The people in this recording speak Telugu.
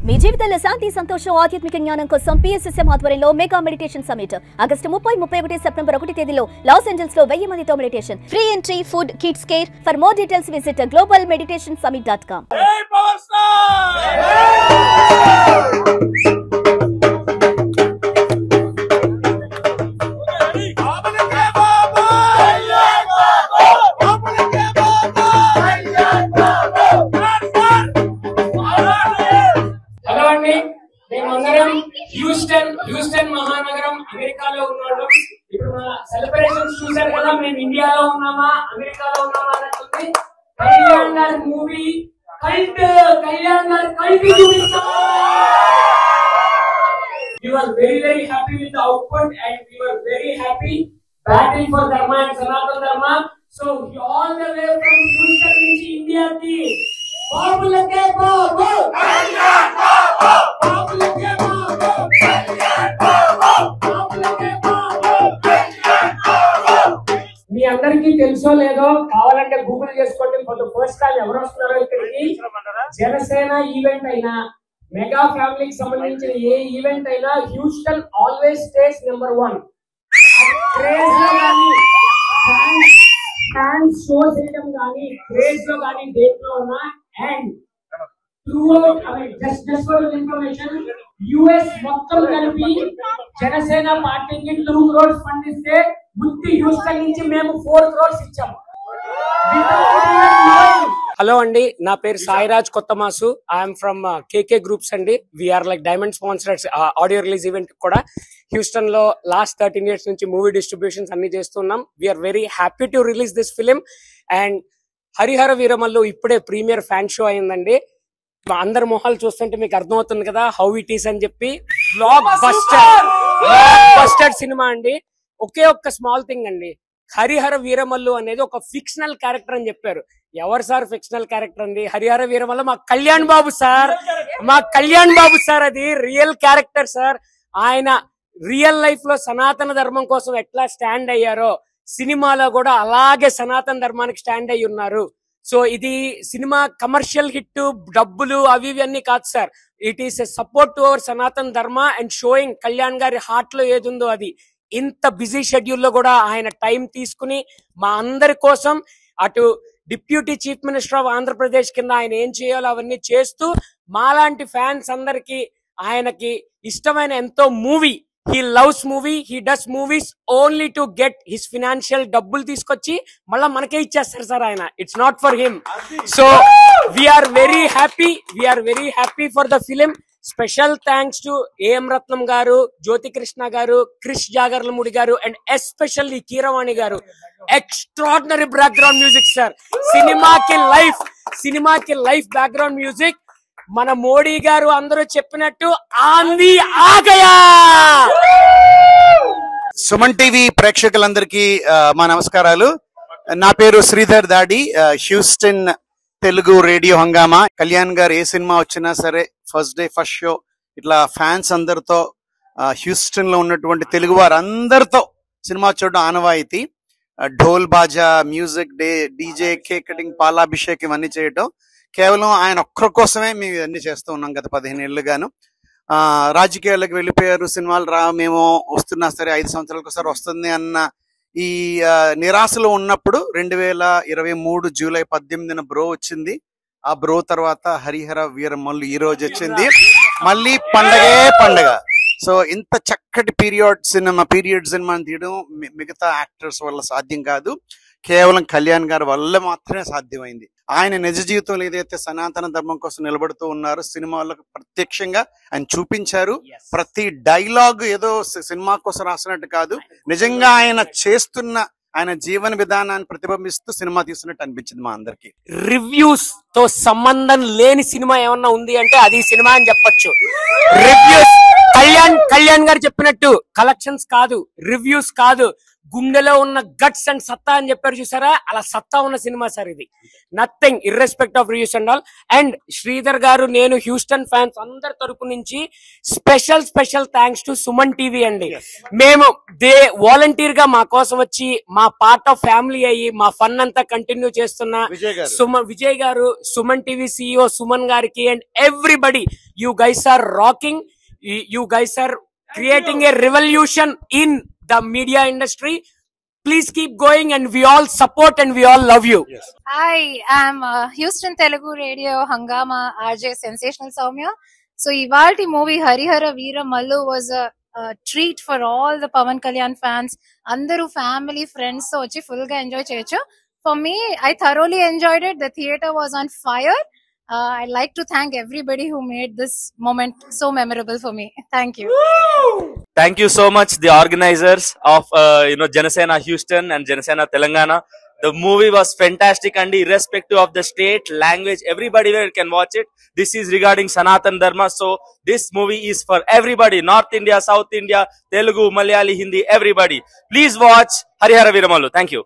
మీ జీవితంలో శాంతి సంతోషం ఆధ్యాత్మిక జ్ఞానం కోసం PSSM ఆధ్వర్యంలో mega meditation summit August 30, 31 September 1 తేదీలో లాస్ ఏంజల్స్ లో 1000 మందితో meditation. Free entry, food, kids care. For more details visit globalmeditationsummit.com. Houston మహానగరం అమెరికాలో ఉన్నాడు. ఇప్పుడు మన సెలబ్రేషన్స్ చూసారు కదా, మేము ఇండియాలో ఉన్నామా అమెరికాలో ఉన్నామా అన్నట్టుంది. కళ్యాణ్ గారి మూవీ కళ్యాణ్ గారి we were very happy with the output and we were very happy battling for dharma and sanatana dharma. So all the way from Houston నుంచి ఇండియా కి బాబులకే బాబు కళ్యాణ్ బాబు బాబులకే బాబు కళ్యాణ్ బాబు బాబులకే బాబు కళ్యాణ్ బాబు. మీ అందరికీ తెలుసో లేదో కావాలంటే గూగుల్ చేసుకోండి. ఫర్ ద ఫస్ట్ టైం ఎవరు వస్తున్నారో ఇక్కడికి, జనసేన ఈవెంట్ అయినా మెగా ఫ్యామిలీకి సంబంధించిన ఏ ఈవెంట్ అయినా Houston always stays number 1. Craze లో కానీ ఫ్యాన్స్ షో చేయడం కానీ క్రేజ్ లో కానీ దేంట్లో ఉన్నా and just for information US మొత్తం కలిపి జనసేన పార్టీకి 2 crores ఫండ్ ఇస్తే ముత్తి హ్యూస్టన్ నుంచి మేము 4 crores ఇచ్చాము. హలో అండి, నా పేరు Sairaj Kothamasu. I'm from KK groups అండి. We're like diamond sponsors audio release event కూడా హ్యూస్టన్ లో లాస్ట్ 13 years నుంచి మూవీ డిస్ట్రిబ్యూషన్స్ అన్ని చేస్తున్నాం. We're very happy to release this film. And Harihara Veeramallu ఇప్పుడే ప్రీమియర్ ఫ్యాన్ షో అయిందండి. అందరి మొహాలు చూస్తుంటే మీకు అర్థమవుతుంది కదా హౌ ఇట్ ఈస్ అని చెప్పి. బ్లాక్ బస్టర్ సినిమా అండి. ఒకే ఒక్క స్మాల్ థింగ్ అండి, హరిహర వీరమల్లు అనేది ఒక ఫిక్షనల్ క్యారెక్టర్ అని చెప్పారు. ఎవరు సార్ ఫిక్షనల్ క్యారెక్టర్ అండి? హరిహర వీరమల్లు మా కళ్యాణ్ బాబు సార్, అది రియల్ క్యారెక్టర్ సార్. ఆయన రియల్ లైఫ్ లో సనాతన ధర్మం కోసం ఎట్లా స్టాండ్ అయ్యారో సినిమాలో కూడా అలాగే సనాతన ధర్మానికి స్టాండ్ అయ్యి ఉన్నారు. సో ఇది సినిమా కమర్షియల్ హిట్, డబ్బులు అవి అన్ని కాదు sir. It is a support to our సనాతన ధర్మ అండ్ షోయింగ్ కళ్యాణ్ గారి హార్ట్ లో ఏది ఉందో అది. ఇంత బిజీ షెడ్యూల్లో కూడా ఆయన టైం తీసుకుని మా అందరి కోసం, అటు deputy chief minister of Andhra Pradesh కింద ఆయన ఏం చేయాలో అవన్నీ చేస్తూ మాలాంటి ఫ్యాన్స్ అందరికి ఆయనకి ఇష్టమైన ఎంతో movie, he loves movie, he does movies only to get his financial డబ్బులు తీసుకొచ్చి మళ్ళా మనకే ఇచ్చేస్తారు సార్ ఆయన. It's not for him. So we are very happy for the film. Special thanks to AM Ratnam garu, Jyothi Krishna గారు, క్రిష్ జాగర్లమూడి గారు అండ్ ఎస్పెషల్లీ కీరవాణి గారు. Extraordinary background music sir. సినిమాకి లైఫ్ బ్యాక్గ్రౌండ్ మ్యూజిక్. మన మోడీ గారు అందరూ చెప్పినట్టు ఆంది ఆగయా. సుమన్ టీవీ ప్రేక్షకులందరికీ మా నమస్కారాలు. నా పేరు శ్రీధర్ దాడి, హ్యూస్టన్ తెలుగు రేడియో హంగామా. కళ్యాణ్ గారు ఏ సినిమా వచ్చినా సరే ఫస్ట్ డే ఫస్ట్ షో ఇట్లా ఫ్యాన్స్ అందరితో, హ్యూస్టన్ లో ఉన్నటువంటి తెలుగు వారు అందరితో సినిమా చూడడం ఆనవాయితీ. ఢోల్ బాజా, మ్యూజిక్, డీజే, కేక్ కటింగ్, పాలాభిషేకం ఇవన్నీ చేయటం కేవలం ఆయన ఒక్కరి కోసమే మేము ఇవన్నీ చేస్తూ ఉన్నాం గత 15 ఏళ్ళుగాను. రాజకీయాలకు వెళ్ళిపోయారు, సినిమాలు మేము వస్తున్నా సరే 5 సంవత్సరాలకు ఒకసారి వస్తుంది అన్న ఈ నిరాశలో ఉన్నప్పుడు 2023 జూలై 18న బ్రో వచ్చింది. ఆ బ్రో తర్వాత హరిహర వీరమల్లు ఈ రోజు వచ్చింది. మళ్ళీ పండగ. సో ఇంత చక్కటి పీరియడ్ సినిమా తీయడం మిగతా యాక్టర్స్ వల్ల సాధ్యం కాదు, కేవలం కళ్యాణ్ గారి వల్ల మాత్రమే సాధ్యమైంది. ఆయన నిజ జీవితంలో ఏదైతే సనాతన ధర్మం కోసం నిలబడుతూ ఉన్నారో సినిమాలో ప్రత్యక్షంగా ఆయన చూపించారు. ప్రతి డైలాగ్ ఏదో సినిమా కోసం రాసినట్టు కాదు, నిజంగా ఆయన చేస్తున్న ఆయన జీవన విధానాన్ని ప్రతిబింబిస్తూ సినిమా తీస్తున్నట్టు అనిపించింది మా అందరికి. రివ్యూస్ తో సంబంధం లేని సినిమా ఏమన్నా ఉంది అంటే అది సినిమా అని చెప్పొచ్చు. కళ్యాణ్ గారు చెప్పినట్టు కలెక్షన్స్ కాదు, రివ్యూస్ కాదు, గుండెలో ఉన్న గట్స్ అండ్ సత్తా అని చెప్పారు చూసారా, అలా సత్తా ఉన్న సినిమా సార్ ఇది. Nothing irrespective of reviews and all. And Sridhar గారు, నేను హ్యూస్టన్ ఫ్యాన్స్ అందరి తరపు నుంచి special thanks to Suman TV అండి. మేము వాలంటీర్ గా మా కోసం వచ్చి మా పార్ట్ ఆఫ్ ఫ్యామిలీ అయ్యి మా ఫన్ అంతా కంటిన్యూ చేస్తున్న విజయ్ గారు, సుమన్ టీవీ CEO సుమన్ గారికి, and everybody, you guys are rocking. You guys are creating a revolution in the media industry. Please keep going and we all support and we all love you. Yes. Hi, I'm Houston Telugu Radio Hangama RJ Sensational Soumya. So ivalti movie Harihara Veera Mallu was a treat for all the Pawan Kalyan fans. Andaru family friends so vachi full ga enjoy cheyochu. For me, I thoroughly enjoyed it. The theater was on fire. I'd like to thank everybody who made this moment so memorable for me. Thank you. Thank you so much, the organizers of Janasena Houston and Janasena Telangana. The movie was fantastic and irrespective of the state, language, everybody can watch it. This is regarding Sanatan Dharma. So this movie is for everybody, North India, South India, Telugu, Malayali, Hindi, everybody. Please watch Harihara Veera Mallu. Thank you.